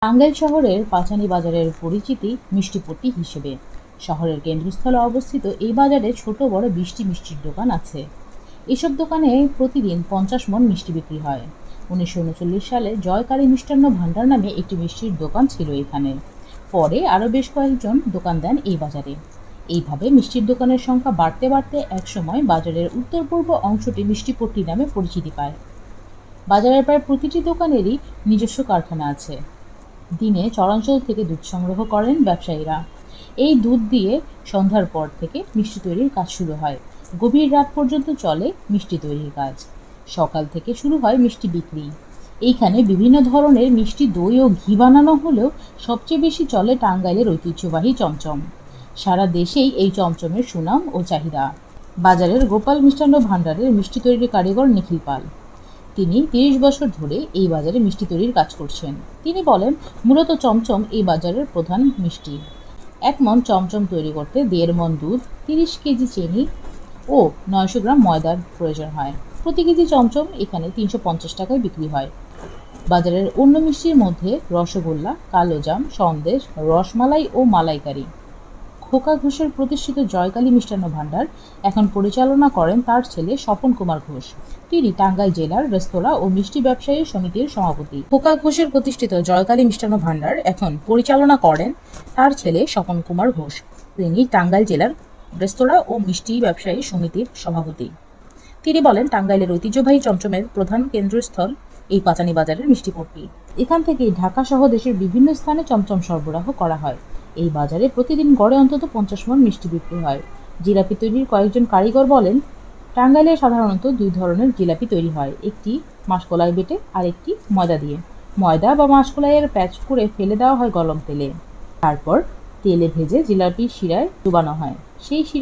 টাঙ্গাইল শহরের পাঁচানী বাজারের পরিচিতি মিষ্টিপট্টি হিসেবে। শহরের কেন্দ্রস্থলে অবস্থিত এই বাজারে ছোট বড় 20টি মিষ্টির দোকান আছে। এসব দোকানে প্রতিদিন 50 মণ মিষ্টি বিক্রি হয়। 1939 সালে জয়কালী মিষ্টান্ন ভাণ্ডার নামে একটি মিষ্টির দোকান ছিল এখানে। পরে আরও বেশ কয়েকজন দোকান দেন এই বাজারে। এইভাবে মিষ্টির দোকানের সংখ্যা বাড়তে বাড়তে একসময় বাজারের উত্তর পূর্ব অংশটি মিষ্টিপট্টি নামে পরিচিতি পায়। বাজারের প্রায় প্রতিটি দোকানেরই নিজস্ব কারখানা আছে। দিনে চরাঞ্চল থেকে দুধ সংগ্রহ করেন ব্যবসায়ীরা। এই দুধ দিয়ে সন্ধ্যার পর থেকে মিষ্টি তৈরির কাজ শুরু হয়। গভীর রাত পর্যন্ত চলে মিষ্টি তৈরির কাজ। সকাল থেকে শুরু হয় মিষ্টি বিক্রি। এইখানে বিভিন্ন ধরনের মিষ্টি, দই ও ঘি বানানো হলেও সবচেয়ে বেশি চলে টাঙ্গাইলের ঐতিহ্যবাহী চমচম। সারা দেশেই এই চমচমের সুনাম ও চাহিদা। বাজারের গোপাল মিষ্টান্ন ভাণ্ডারের মিষ্টি তৈরির কারিগর নিখিল পাল। তিনি 30 বছর ধরে এই বাজারে মিষ্টি তৈরির কাজ করছেন। তিনি বলেন, মূলত চমচম এই বাজারের প্রধান মিষ্টি। 1 মণ চমচম তৈরি করতে 1.5 মণ দুধ, 30 কেজি চিনি ও 900 গ্রাম ময়দার প্রয়োজন হয়। প্রতি কেজি চমচম এখানে 350 টাকায় বিক্রি হয়। বাজারের অন্য মিষ্টির মধ্যে রসগোল্লা, কালোজাম, সন্দেশ, রসমালাই ও মালাইকারি। খোকা ঘোষের প্রতিষ্ঠিত জয়কালী মিষ্টান্ন ভাণ্ডার এখন পরিচালনা করেন তার ছেলে স্বপন কুমার ঘোষ। তিনি টাঙ্গাইল জেলার রেস্তোরাঁ ও মিষ্টি ব্যবসায়ী সমিতির সভাপতি। খোকা ঘোষের প্রতিষ্ঠিত জয়কালী মিষ্টান্ন ভাণ্ডার এখন পরিচালনা করেন তার ছেলে স্বপন কুমার ঘোষ। তিনি টাঙ্গাইল জেলার রেস্তোরাঁ ও মিষ্টি ব্যবসায়ী সমিতির সভাপতি। তিনি বলেন, টাঙ্গাইলের ঐতিহ্যবাহী চমচমের প্রধান কেন্দ্রস্থল এই পাঁচানী বাজারের মিষ্টিপট্টি। এখান থেকেই ঢাকা সহ দেশের বিভিন্ন স্থানে চমচম সরবরাহ করা হয়। এই বাজারে প্রতিদিন গড়ে অন্তত 50 মণ মিষ্টি বিক্রি হয়। জিলাপি তৈরির কয়েকজন কারিগর বলেন, টাঙ্গাইলে সাধারণত 2 ধরনের জিলাপি তৈরি হয়, একটি মাসকলাই বেটে আর একটি ময়দা দিয়ে। ময়দা বা মাসকলাইয়ের প্যাচ করে ফেলে দেওয়া হয় গরম তেলে। তারপর তেলে ভেজে জিলাপির শিরায় ডুবানো হয়। সেই